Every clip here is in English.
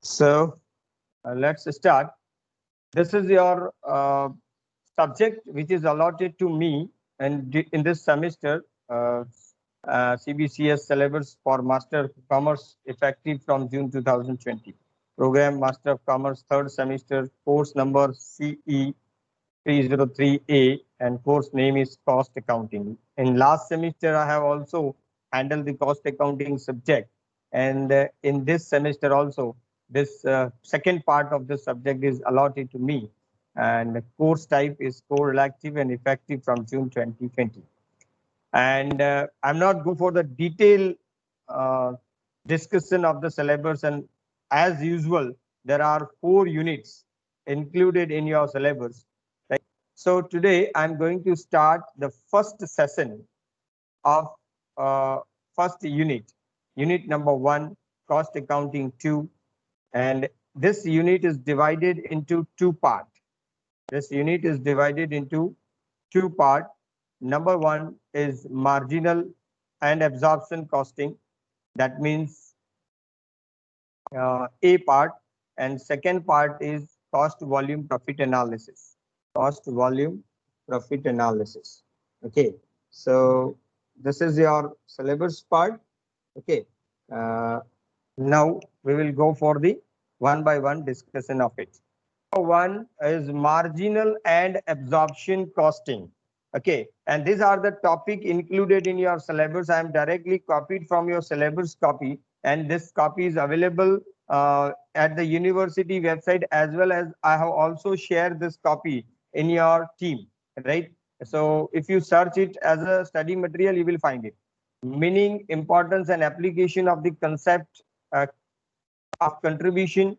So let's start. This is your subject which is allotted to me, and in this semester, CBCS syllabus for Master of Commerce effective from June 2020. Program Master of Commerce third semester, course number CE 303A, and course name is Cost Accounting. In last semester, I have also handled the cost accounting subject, and in this semester also, this second part of the subject is allotted to me, and the course type is core elective and effective from June 2020. And I'm not go for the detailed uh, discussion of the syllabus, and as usual, there are 4 units included in your syllabus. So today I'm going to start the first session of uh, first unit, unit number 1, cost accounting 2, and this unit is divided into 2 parts. This unit is divided into 2 parts. Number 1 is marginal and absorption costing. That means A part, and second part is cost volume profit analysis. Cost volume profit analysis. Okay, so this is your syllabus part. Okay, uh, now we will go for the one by one discussion of it. One is marginal and absorption costing. Okay, and these are the topic included in your syllabus. I am directly copied from your syllabus copy, and this copy is available at the university website, as well as I have also shared this copy in your team, right? So if you search it as a study material, you will find it. Meaning, importance and application of the concept uh, of contribution,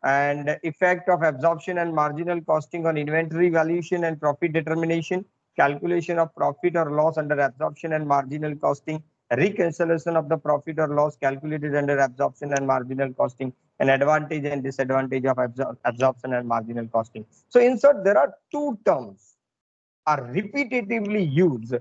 and effect of absorption and marginal costing on inventory valuation and profit determination, calculation of profit or loss under absorption and marginal costing, reconciliation of the profit or loss calculated under absorption and marginal costing, and advantage and disadvantage of absorption and marginal costing. So in short, there are 2 terms are repetitively used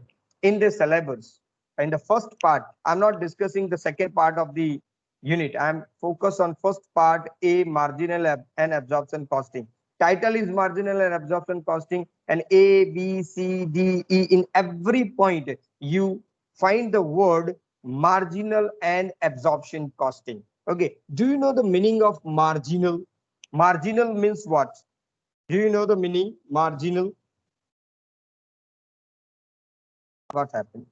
in the syllabus. In the first part, I'm not discussing the second part of the unit. I'm focused on first part, A, marginal and absorption costing. Title is marginal and absorption costing, and A, B, C, D, E, in every point you find the word marginal and absorption costing. Okay, do you know the meaning of marginal? Marginal means what? Do you know the meaning? Marginal. What happened?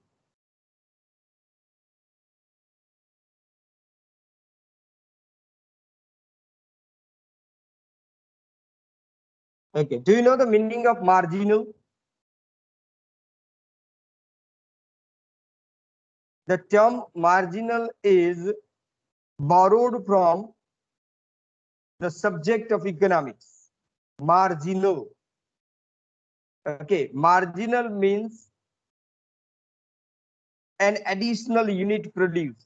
Okay. Do you know the meaning of marginal? The term marginal is borrowed from the subject of economics. Marginal. Okay. Marginal means an additional unit produced,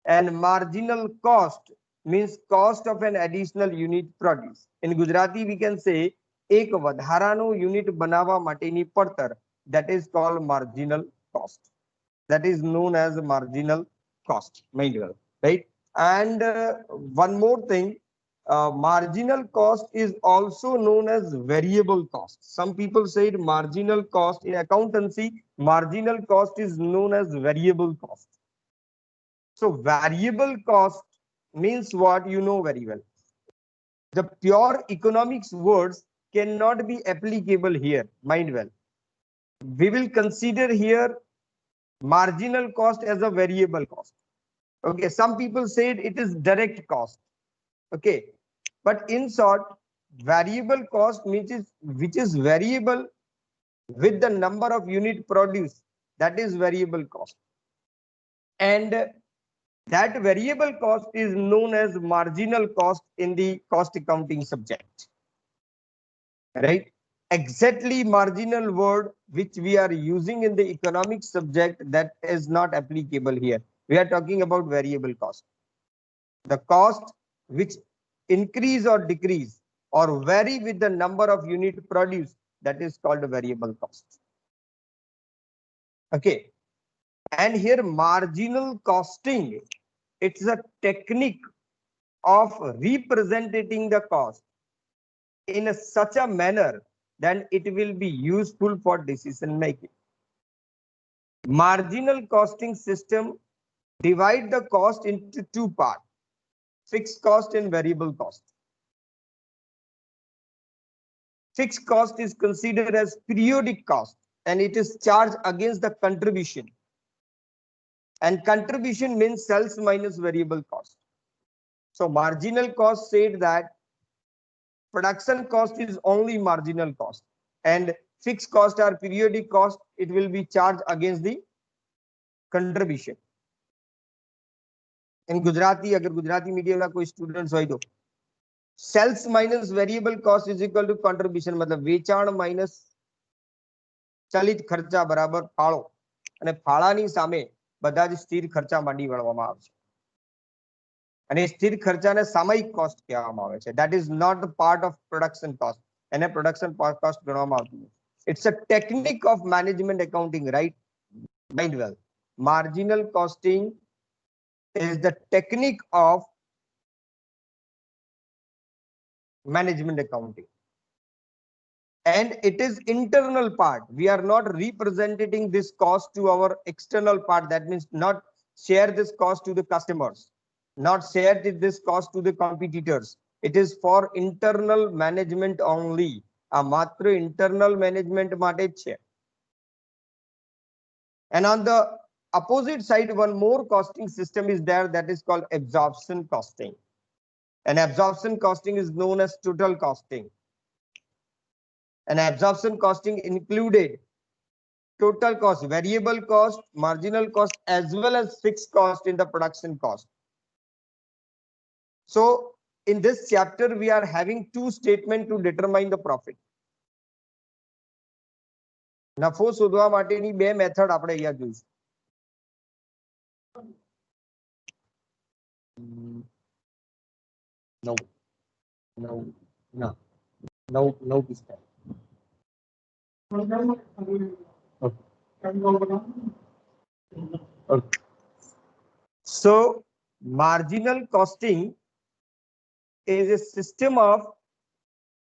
and marginal cost means cost of an additional unit produced. In Gujarati, we can say એક વધારાનો unit બનાવવા માટેની પડતર. That is called marginal cost. That is known as marginal cost, mind well, right? And one more thing, marginal cost is also known as variable cost. Some people said marginal cost in accountancy, marginal cost is known as variable cost. So variable cost means what? You know very well. The pure economics words cannot be applicable here, mind well. We will consider here marginal cost as a variable cost. Okay, some people said it is direct cost. Okay, but in short, variable cost means which is variable with the number of unit produced. That is variable cost, and that variable cost is known as marginal cost in the cost accounting subject. Right? Exactly marginal word which we are using in the economics subject, that is not applicable here. We are talking about variable cost. The cost which increase or decrease or vary with the number of unit produced, that is called a variable cost. Okay. And here marginal costing, it's a technique of representing the cost in such a manner that it will be useful for decision making. Marginal costing system divide the cost into two parts, fixed cost and variable cost. Fixed cost is considered as periodic cost and it is charged against the contribution. And contribution means sales minus variable cost. So marginal cost said that production cost is only marginal cost and fixed cost are periodic cost. It will be charged against the contribution. In Gujarati, agar Gujarati medium na koi students hoy to sales minus variable cost is equal to contribution. मतलब વેચાણ minus ચલિત ખર્ચા બરાબર ફાળો અને ફાળાની સામે બધા જ સ્થિર ખર્ચા માંડી વળવામાં આવશે અને સ્થિર ખર્ચાને સામયિક કોસ્ટ કહેવામાં આવે છે. That is not the part of production cost. એને production cost ગણવામાં આવતું નથી. It's a technique of management accounting, right? Mind well. Marginal costing is the technique of management accounting. And it is internal part. We are not representing this cost to our external part. That means not share this cost to the customers, not share this cost to the competitors. It is for internal management only. A matra internal management માટે જ છે. And on the opposite side, one more costing system is there that is called absorption costing. And absorption costing is known as total costing. And absorption costing included total cost, variable cost, marginal cost, as well as fixed cost in the production cost. So in this chapter, we are having two statements to determine the profit. નફો શોધવા માટેની બે method આપણે અહીંયા જોઈશું. No. Okay. So marginal costing is a system of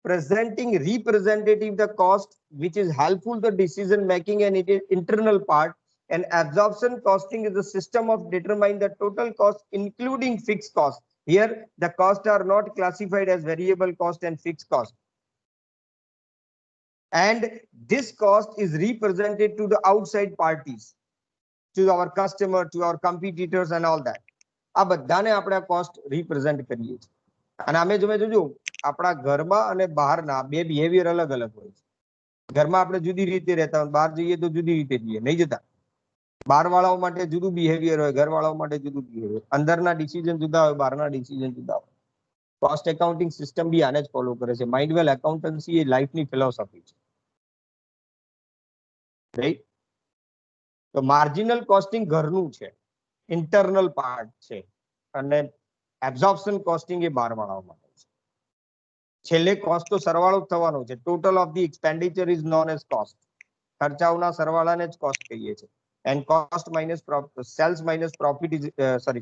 representative the cost which is helpful to decision making and it is internal part. And absorption costing is a system of determining the total cost including fixed cost. Here the costs are not classified as variable cost and fixed cost. And this cost is represented to the outside parties, to our customer, to our competitors and all that. આ બધાને આપણે cost represent કરીએ છીએ. અને અમે જોજો આપણા ઘરમાં અને બહારના બે બિહેવિયર અલગ અલગ હોય છે. ઘરમાં આપણે જુદી રીતે રહેતા હોય, બહાર જઈએ તો જુદી રીતે જઈએ, નહીં જતા. બહાર વાળાઓ માટે જુદું બિહેવિયર હોય, ઘર વાળાઓ માટે જુદું બિહેવિયર. અંદરના ડિસિઝન જુદા હોય, બહારના ડિસિઝન જુદા હોય. કોસ્ટ એકાઉન્ટિંગ સિસ્ટમ બી આને જ ફોલો કરે છે. માઇન્ડવેલ એકાઉન્ટન્સી એ લાઈફની ફિલોસોફી છે, રાઈટ? તો માર્જિનલ કોસ્ટિંગ ઘરનું છે, ઇન્ટરનલ પાર્ટ છે, અને એબ્ઝોર્પ્શન કોસ્ટિંગ એ બહાર વાળાઓ માટે છે. છેલ્લે કોસ્ટ તો સરવાળો જ થવાનો છે. Total of the expenditure is known as cost. ખર્ચાઓના સરવાળાને જ કોસ્ટ કહીએ છીએ. And cost minus sales minus profit is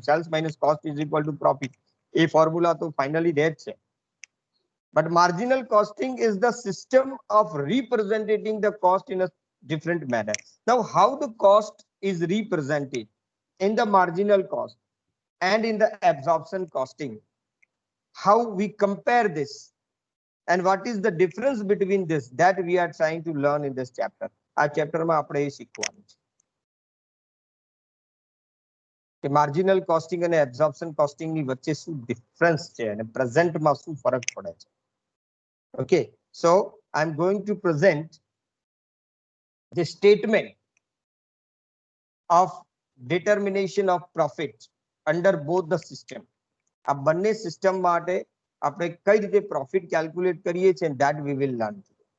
sales minus cost is equal to profit. A formula to finally that છે. But marginal costing is the system of representing the cost in a different manner. Now, how the cost is represented in the marginal cost and in the absorption costing, how we compare this and what is the difference between this, that we are trying to learn in this chapter. આ ચેપ્ટરમાં આપણે એ શીખવાનું છે કે marginal costing અને absorption costing ની વચ્ચે શું difference છે અને પ્રેઝન્ટમાં શું ફરક પડે છે. Okay, so I'm going to present the statement of determination of profit under both the system. આ બંને સિસ્ટમ માટે આપણે કઈ રીતે પ્રોફિટ કેલ્ક્યુલેટ કરીએ છીએ, that we will learn today.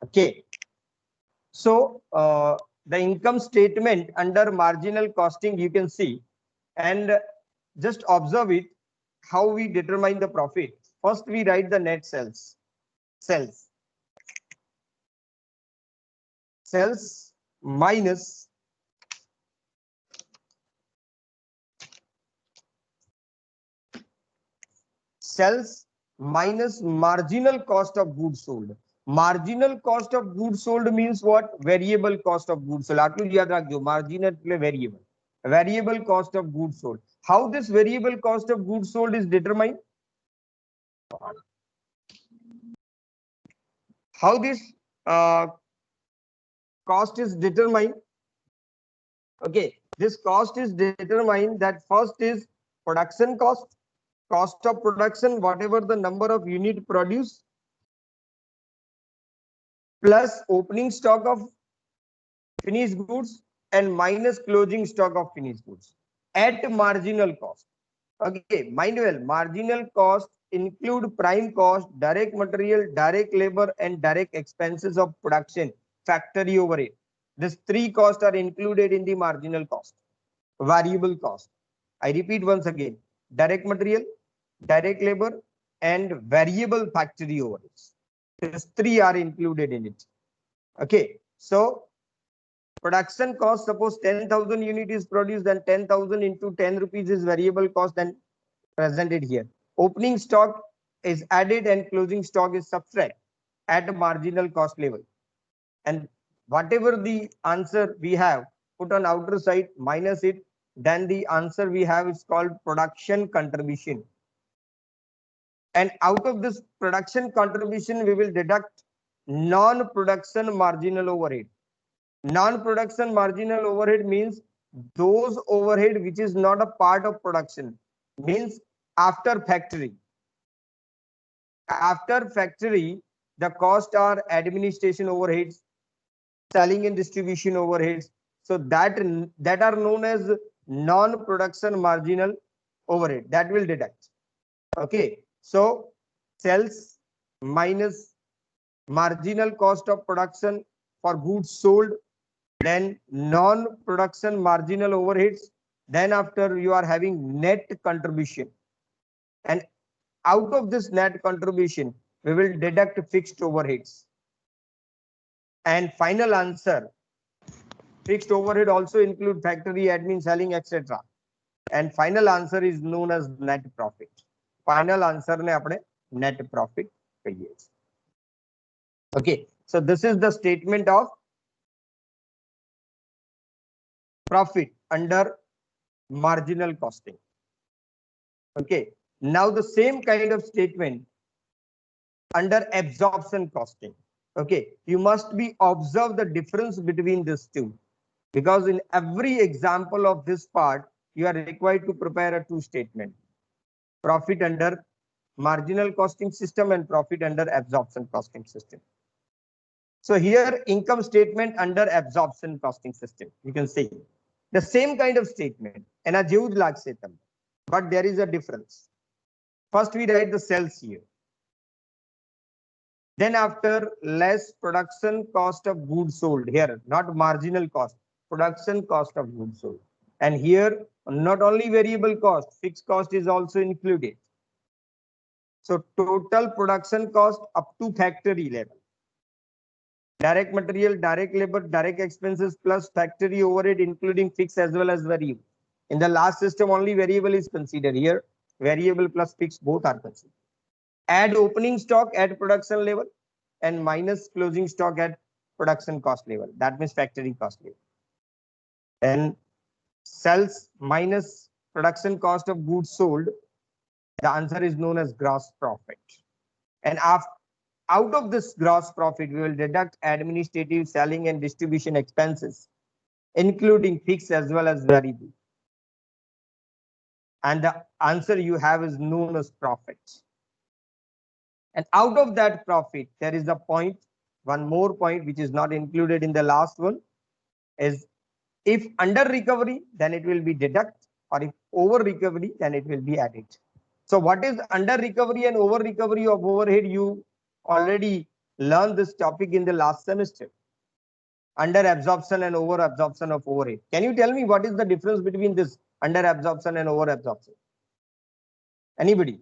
Okay, so the income statement under marginal costing you can see, and just observe it how we determine the profit. First we write the net sales. Sales minus sales minus marginal cost of goods sold. Marginal cost of goods sold means what? Variable cost of goods sold. આટલું જ યાદ રાખજો. Margin એટલે variable. Variable cost of goods sold. How this variable cost of goods sold is determined? How this cost is determined? Okay, this cost is determined that first is production cost, cost of production, whatever the number of unit produced, plus opening stock of finished goods and minus closing stock of finished goods at marginal cost. Okay, mind well, marginal cost include prime cost, direct material, direct labor, and direct expenses of production, factory overhead. These three costs are included in the marginal cost. Variable cost, I repeat once again, direct material, direct labor, and variable factory overheads. These three are included in it. Okay, so production cost, suppose 10,000 unit is produced, then 10,000 into 10 rupees is variable cost and presented here. Opening stock is added and closing stock is subtract at a marginal cost level. And whatever the answer we have, put on outer side, minus it, then the answer we have is called production contribution. And out of this production contribution, we will deduct non-production marginal overhead. Non-production marginal overhead means those overhead which is not a part of production, means after factory. After factory, the cost are administration overheads, selling and distribution overheads. So that are known as non-production marginal overhead, that will deduct. Okay, so sales minus marginal cost of production for goods sold, then non-production marginal overheads, then after you are having net contribution, and out of this net contribution we will deduct fixed overheads. And final answer, fixed overhead also include factory, admin, selling, etc. And final answer is known as net profit. Final answer ne apne net profit kahiye. Okay, so this is the statement of profit under marginal costing. Okay, now the same kind of statement under absorption costing. Okay, you must be observe the difference between these two, because in every example of this part you are required to prepare a two statement: profit under marginal costing system and profit under absorption costing system. So here income statement under absorption costing system, you can see the same kind of statement, and a જેવું જ લાગશે તમને, but there is a difference. First we write the sales here, then after less production cost of goods sold, here not marginal cost, production cost of goods sold, and here not only variable cost, fixed cost is also included. So total production cost up to factory level, direct material, direct labor, direct expenses plus factory overhead including fixed as well as variable. In the last system only variable is considered, here variable plus fixed both are considered. Add opening stock at production level and minus closing stock at production cost level, that means factory cost level. And sales minus production cost of goods sold, the answer is known as gross profit. And out of this gross profit we will deduct administrative, selling and distribution expenses including fixed as well as variable, and the answer you have is known as profit. And out of that profit there is a point, one more point which is not included in the last one, is if under recovery then it will be deduct, or if over recovery then it will be added. So what is under recovery and over recovery of overhead? You already learned this topic in the last semester. Under absorption and over absorption of overhead. Can you tell me what is the difference between this under absorption and over absorption? Anybody?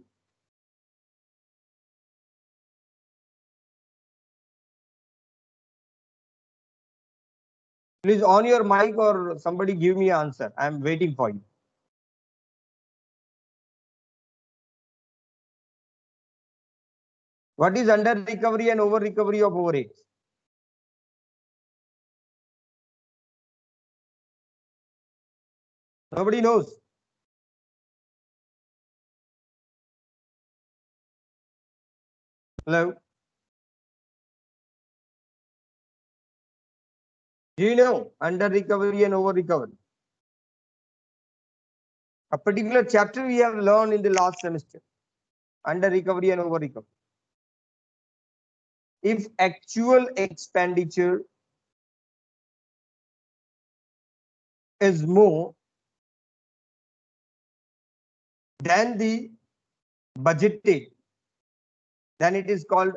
Please on your mic or somebody give me an answer. I am waiting for you. What is under recovery and over recovery of overheads? Nobody knows. Hello. Do you know under recovery and over recovery? A particular chapter we have learned in the last semester. Under recovery and over recovery. If actual expenditure is more than the budgeted, then it is called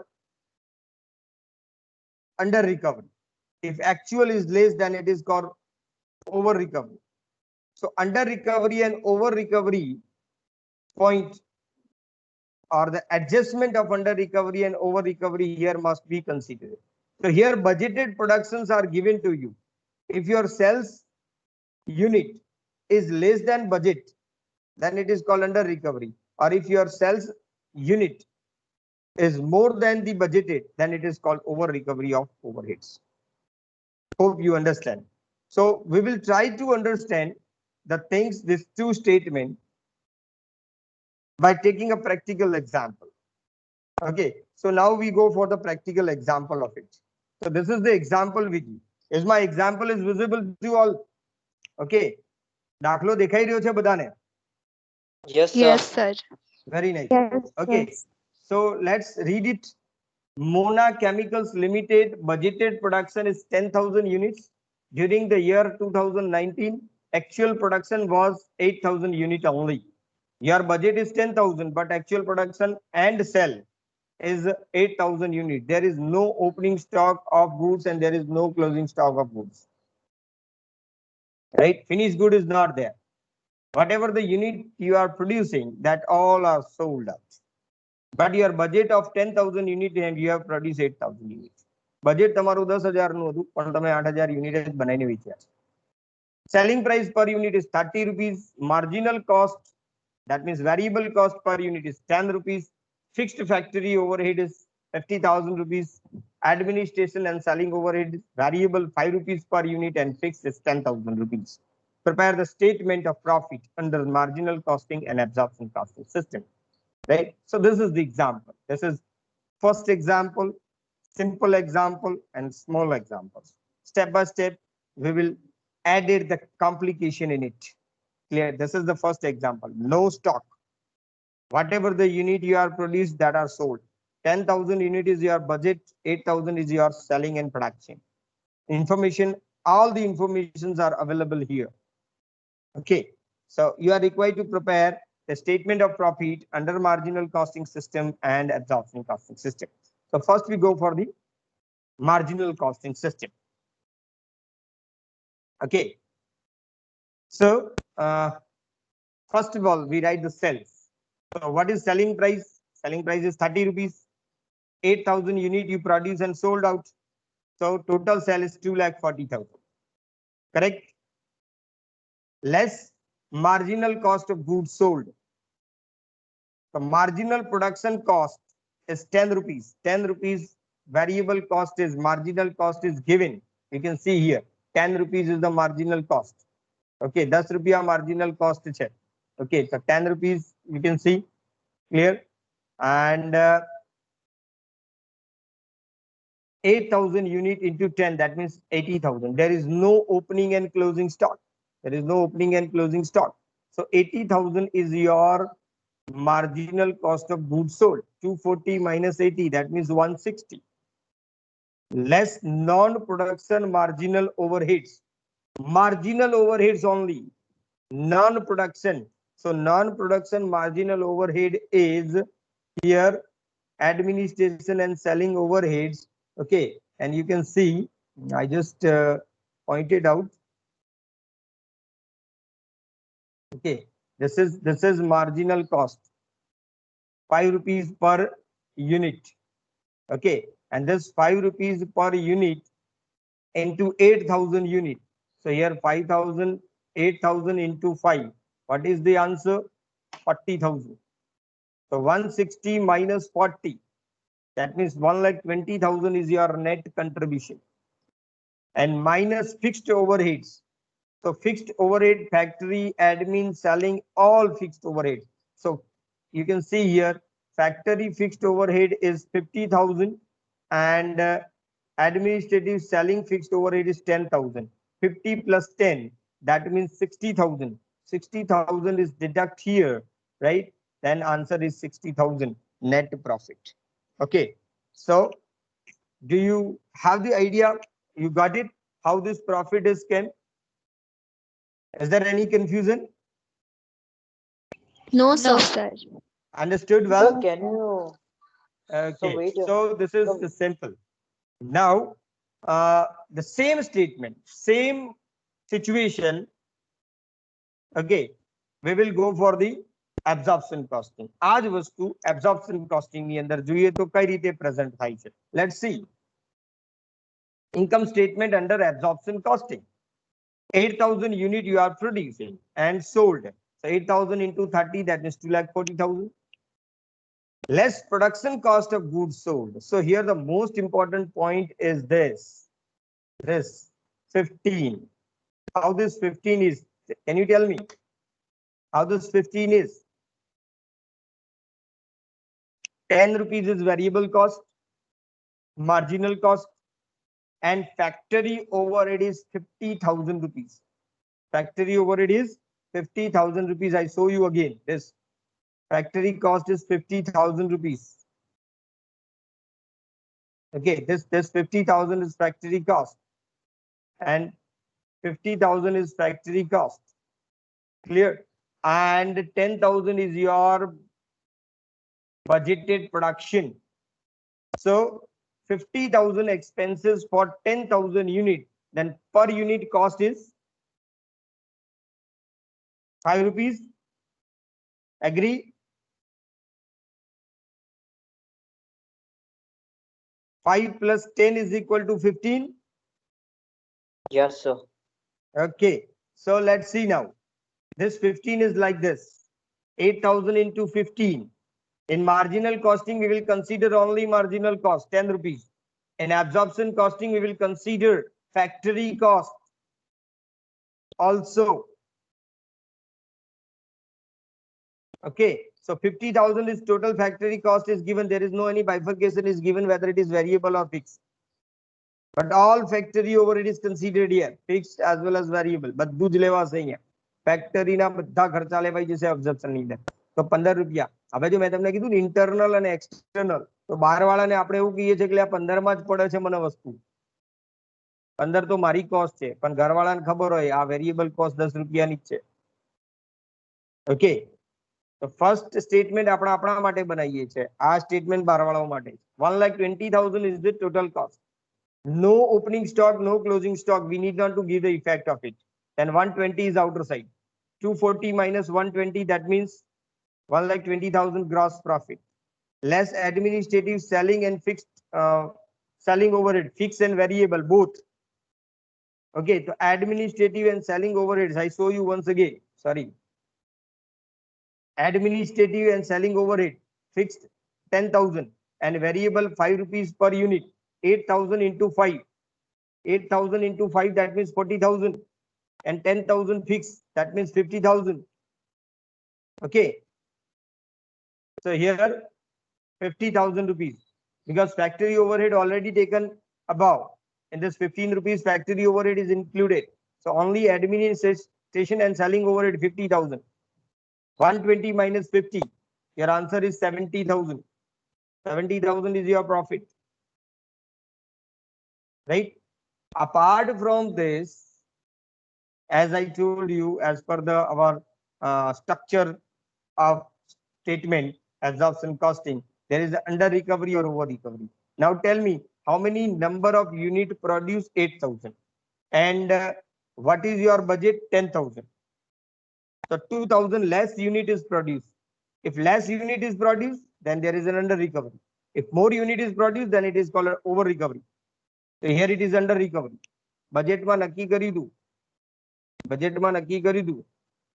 under recovery. If actual is less, then it is called over recovery. So under recovery and over recovery point, or the adjustment of under recovery and over recovery here must be considered. So here budgeted productions are given to you. If your sales unit is less than budget, then it is called under recovery. Or if your sales unit is more than the budgeted, then it is called over recovery of overheads. Hope you understand. So we will try to understand the things, these two statements, by taking a practical example. Okay, so now we go for the practical example of it. So this is the example with you. Is my example is visible to you all? Okay. દાખલો દેખાઈ રહ્યો છે બધાને? Yes, sir. Very nice. Yes, Okay. yes. So let's read it. Mona Chemicals Limited budgeted production is 10,000 units. During the year 2019, actual production was 8,000 units only. Your budget is 10,000, but actual production and sell is 8,000 units. There is no opening stock of goods and there is no closing stock of goods. Right? Finished good is not there. Whatever the unit you are producing, that all are sold out. But your budget of 10,000 units and you have produced 8,000 units. Budget તમારું 10,000 નું હતું પણ તમે 8,000 unit જ બનાવીને વેચ્યા છે. Selling price per unit is 30 rupees. Marginal cost, that means variable cost per unit is 10 rupees. Fixed factory overhead is 50,000 rupees. Administration and selling overhead is variable 5 rupees per unit and fixed is 10,000 rupees. Prepare the statement of profit under marginal costing and absorption costing system. Right? So this is the example. This is first example, simple example and small examples. Step by step, we will added the complication in it. Clear? This is the first example. No stock. Whatever the unit you are produced that are sold. 10,000 unit is your budget, 8,000 is your selling and production. Information, all the informations are available here. Okay. So you are required to prepare the statement of profit under marginal costing system and absorption costing system. So first we go for the marginal costing system. Okay. So first of all, we write the sales. So what is selling price? Selling price is 30 rupees. 8,000 unit you produce and sold out. So total sale is 2,40,000. Correct? Less marginal cost of goods sold. The marginal production cost is 10 rupees. 10 rupees variable cost is marginal cost is given. You can see here 10 rupees is the marginal cost. Okay, 10 rupiya marginal cost is. Okay, so 10 rupees you can see clear. And 8,000 unit into 10, that means 80,000. There is no opening and closing stock. There is no opening and closing stock. So 80,000 is your marginal cost of goods sold. 240 minus 80, that means 160. Less non-production marginal overheads. Marginal overheads only. Non-production. So non-production marginal overhead is here administration and selling overheads. Okay, and you can see I just pointed out. Okay, this is marginal cost, 5 rupees per unit. Okay, and this 5 rupees per unit into 8,000 unit. So here 5,000, 8,000 into 5. What is the answer? 40,000. So 160 minus 40. That means 1,20,000 is your net contribution. And minus fixed overheads. So fixed overhead, factory, admin, selling, all fixed overheads. So you can see here, factory fixed overhead is 50,000 and administrative selling fixed overhead is 10,000. 50 plus 10, that means 60,000. 60,000 is deduct here, right? Then answer is 60,000 net profit. Okay. So do you have the idea? You got it? How this profit is came? Is there any confusion? No, sir. Understood well? Sir, can you? Okay. So this is simple. Now, the same statement, same situation. Okay. We will go for the absorption costing. आज वस्तु absorption costing ની અંદર જોઈએ તો કઈ રીતે present થાય છે. Let's see. Income statement under absorption costing. 8,000 unit you are producing and sold. So 8,000 into 30, that is 2,40,000. Less production cost of goods sold. So here the most important point is this 15. How this 15 is? Can you tell me how this 15 is? 10 rupees is variable cost, marginal cost, and factory overhead is 50,000 rupees. Factory overhead is 50,000 rupees. I show you again. This factory cost is 50,000 rupees. Okay, this 50,000 is factory cost, and 50,000 is factory cost. Clear? And 10,000 is your budgeted production. So 50,000 expenses for 10,000 unit. Then per unit cost is 5 rupees. Agree? 5 plus 10 is equal to 15. Yes, sir. Okay. So let's see now. This 15 is like this. 8,000 into 15. In marginal costing, we will consider only marginal cost, 10 rupees. In absorption costing, we will consider factory cost also. Okay. So 50,000 is total factory cost is given. There is no any bifurcation is given whether it is variable or fixed. But all factory overhead is considered here, fixed as well as variable. બધું જ લેવા છે અહીંયા. Factory ના બધા ખર્ચા લેવાય જશે absorption ની અંદર. તો 15 રૂપિયા. હવે જો મેં તમને કીધું ને ઇન્ટરનલ અને એક્સટર્નલ, તો બહાર વાળાને આપણે એવું કહીએ છીએ કે આ 15 માં જ પડે છે મને વસ્તુ. 15 તો મારી કોસ્ટ છે, પણ ઘરવાળાને ખબર હોય આ વેરિયેબલ કોસ્ટ 10 રૂપિયાની જ છે. ઓકે. તો ફર્સ્ટ સ્ટેટમેન્ટ આપણે આપણા માટે બનાવીએ છીએ. આ સ્ટેટમેન્ટ બહારવાળાઓ માટે. 1,20,000 is the total cost. No opening stock, no closing stock. We need not to give the effect of it. Then 120 is outer side. 240 minus 120, that means 1,20,000 gross profit. Less administrative, selling and fixed selling overhead, fixed and variable both. Okay, so administrative and selling overheads, I show you once again. Sorry. Administrative and selling overhead, fixed 10,000 and variable 5 rupees per unit. 8,000 into 5. 8,000 into 5, that means 40,000. And 10,000 fixed, that means 50,000. Okay. So here 50,000 rupees because factory overhead already taken above. In this 15 rupees factory overhead is included. So only administration and selling overhead 50,000. 120 minus 50. Your answer is 70,000. 70,000 is your profit. Right? Apart from this, as I told you, as per our structure of statement, absorption costing, there is under recovery or over recovery. Now tell me, how many number of unit produce 8,000 and what is your budget? 10,000. So 2,000 less unit is produced. If less unit is produced, then there is an under recovery. If more unit is produced, then it is called over recovery. So here it is under recovery. Budget માં નક્કી કરી દઉં. Budget માં નક્કી કરી દઉં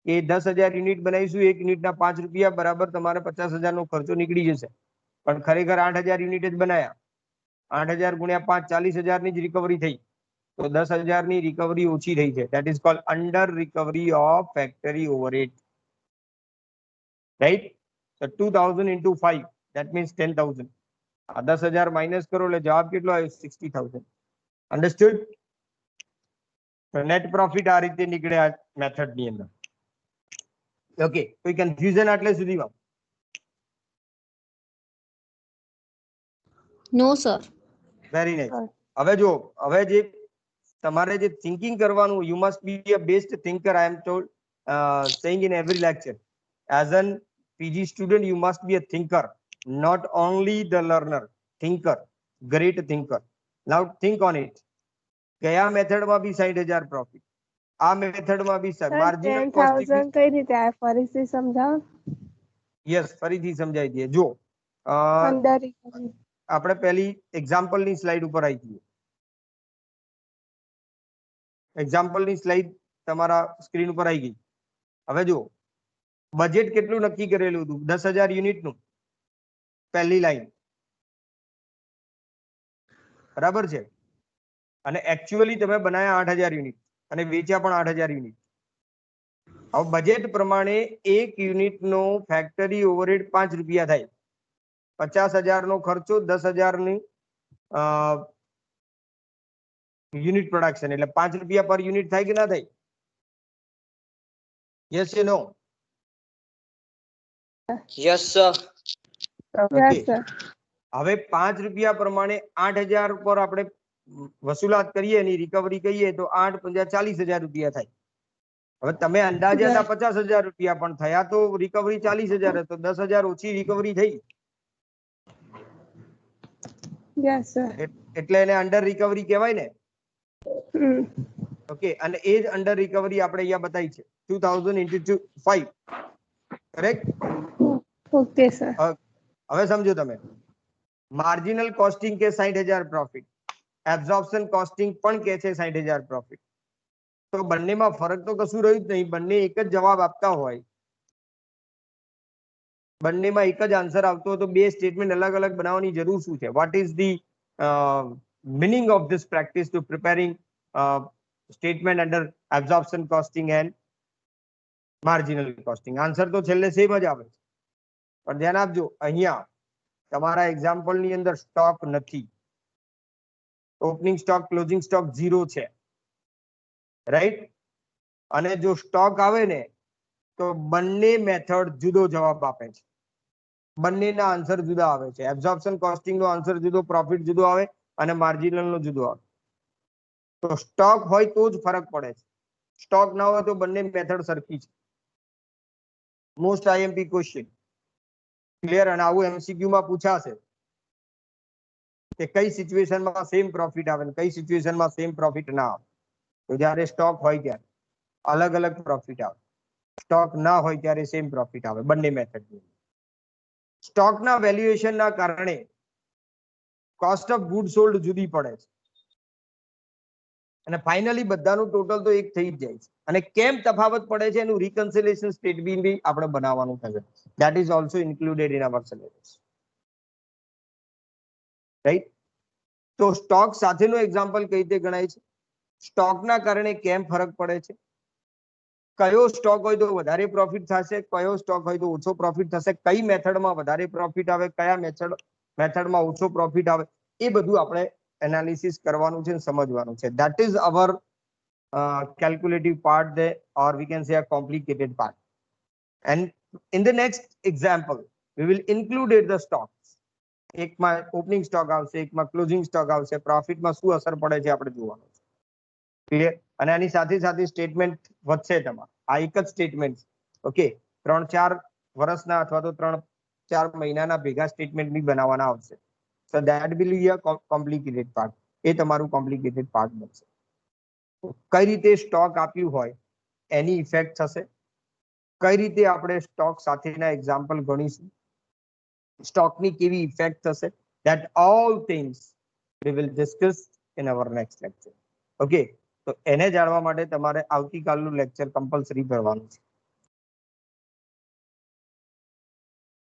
કે 10,000 unit બનાવીશું, એક યુનિટના 5 રૂપિયા બરાબર તમારે 50,000 નો ખર્ચો નીકળી જશે. પણ ખરેખર 8000 યુનિટ જ બનાયા. 8000 ગુણ્યા 5 40000 ની જ રિકવરી થઈ. તો 10000 ની રિકવરી ઓછી થઈ છે. That is called under recovery of factory overhead. Right? So 2000 into 5 that means 10,000. 10,000 minus કરો એટલે જવાબ કેટલો આવ્યો? 60,000. અન્ડરસ્ટુડ? નેટ પ્રોફિટ આ રીતે નીકળે આ મેથડ ની અંદર. ઓકે, કોઈ કન્ફ્યુઝન આટલે સુધીમાં? No sir. Very nice. હવે જો, હવે જે તમારે જે થિંકિંગ કરવાનું, you must be a best thinker. I am told saying in every lecture as an PG student you must be a thinker, not only the learner. Thinker, great thinker. Now think on it. કયા મેથડમાં બી 60,000 profit, આ મેથડમાં બી marginal costing. 10,000 કઈ રીતે આ ફરીથી સમજાવો. Yes, ફરીથી સમજાવી દઈએ. જો અંડર રિકવરી. આપણે પહેલી એક્ઝામ્પલ ની સ્લાઇડ ઉપર આવી જઈએ. એક્ઝામ્પલ ની સ્લાઇડ તમારા સ્ક્રીન ઉપર આવી ગઈ. હવે જો બજેટ કેટલું નક્કી કરેલું હતું? 10,000 યુનિટ નું. પહેલી લાઈન બરાબર છે. અને એકચ્યુઅલી તમે બનાયા 8,000 યુનિટ અને વેચ્યા પણ 8,000 યુનિટ. હવે બજેટ પ્રમાણે એક યુનિટ નો ફેક્ટરી ઓવરહેડ 5 રૂપિયા થાય. 50,000 નો ખર્ચો, 10,000 ની યુનિટ પ્રોડક્શન, એટલે 5 રૂપિયા પર યુનિટ થાય કે ના થાય? યસ કે નો? Yes, sir. Yes sir. હવે 5 રૂપિયા પ્રમાણે 8,000 પર આપણે વસૂલાત કરીએ, એની રિકવરી કહીએ તો 8 × 5 = 40,000 રૂપિયા થાય. હવે તમે અંદાજે 50,000 રૂપિયા પણ થયા તો રિકવરી 40,000, તો 10,000 ઓછી રિકવરી થઈ. Yes sir. એટલે એને અંડર રિકવરી કહેવાય ને. હમ. ઓકે, અને એ જ અંડર રિકવરી આપણે અહીંયા બતાવી છે. 2000 into 5. કરેક્ટ? Okay sir. હવે સમજો તમે. માર્જિનલ કોસ્ટિંગ કે 60,000 પ્રોફિટ, એબ્ઝોર્પ્શન કોસ્ટિંગ પણ કે છે 60,000 પ્રોફિટ. તો બંનેમાં ફરક તો કશું રહ્યું જ નહીં. બંને એક જ જવાબ આપતા હોય, બંનેમાં એક જ આન્સર આવતો હોય, તો બે સ્ટેટમેન્ટ અલગ અલગ બનાવવાની જરૂર શું છે? What is the meaning of this practice to preparing statement under absorption costing and marginal costing? Answer તો છેલ્લે સેમ જ આવે છે. પણ ધ્યાન આપજો, અહીંયા તમારા એક્ઝામ્પલ ની અંદર સ્ટોક નથી. ઓપનિંગ સ્ટોક, ક્લોઝિંગ સ્ટોક 0 છે. રાઈટ? અને જો સ્ટોક આવે ને તો બંને મેથડ જુદો જવાબ આપે છે. બંનેના આન્સર જુદા આવે છે. એબ્ઝોર્પ્શન કોસ્ટિંગ નો આન્સર જુદો, પ્રોફિટ જુદો આવે, અને માર્જિનલ નો જુદો આવે. તો સ્ટોક હોય તો જ ફરક પડે છે. સ્ટોક ના હોય તો બંને મેથડ સરખી છે. Most IMP question. ક્લિયર? અને આવું MCQ માં પૂછાશે કે કઈ સિચ્યુએશનમાં સેમ પ્રોફિટ આવે, કઈ સિચ્યુએશનમાં સેમ પ્રોફિટ ના આવે. તો જ્યારે સ્ટોક હોય ત્યારે અલગ અલગ પ્રોફિટ આવે, સ્ટોક ના હોય ત્યારે સેમ પ્રોફિટ આવે. બંને મેથડ. સ્ટોકના વેલ્યુએશનના કારણે કોસ્ટ ઓફ ગુડ સોલ્ડ જુદી પડે છે, અને ફાઇનલી બધાનું ટોટલ તો એક થઈ જ જાય છે. અને કેમ તફાવત પડે છે એનું રિકન્સિલિએશન સ્ટેટમેન્ટ બી આપણે બનાવવાનું થશે. That is also included in our syllabus. Right? તો સ્ટોક સાથેનો એક્ઝામ્પલ કઈ રીતે ગણાય છે? સ્ટોકના કારણે કેમ ફરક પડે છે? કયો સ્ટોક હોય તો વધારે પ્રોફિટ થશે, કયો સ્ટોક હોય તો ઓછો પ્રોફિટ થશે, કઈ મેથડમાં વધારે પ્રોફિટ આવે, કયા મેથડમાં ઓછો પ્રોફિટ આવે, એ બધું આપણે એનાલિસિસ કરવાનું છે, સમજવાનું છે. That is our calculative part there, or we can say a complicated part. And in the next example we will include the stocks. એકમાં ઓપનિંગ સ્ટોક આવશે, એકમાં ક્લોઝિંગ સ્ટોક આવશે. પ્રોફિટમાં શું અસર પડે છે આપણે જોવાનું છે. ક્લિયર? અને આની સાથે સાથે સ્ટેટમેન્ટ વધશે તમારે. આ એક જ સ્ટેટમેન્ટ. ઓકે, 3-4 વર્ષના અથવા તો 3-4 મહિનાના ભેગા સ્ટેટમેન્ટ બી બનાવવાના આવશે. So that will be a complicated part. એ તમારું કોમ્પ્લિકેટેડ પાર્ટ બનશે. કઈ રીતે સ્ટોક આપ્યું હોય એની ઇફેક્ટ થશે, કઈ રીતે આપણે સ્ટોક સાથેના એક્ઝામ્પલ ગણીશું, સ્ટોકની કેવી ઇફેક્ટ થશે, that all things we will discuss in our next lecture. Okay, તો એને જાણવા માટે તમારે આવતીકાલનું લેક્ચર કમ્પલસરી કરવાનું છે.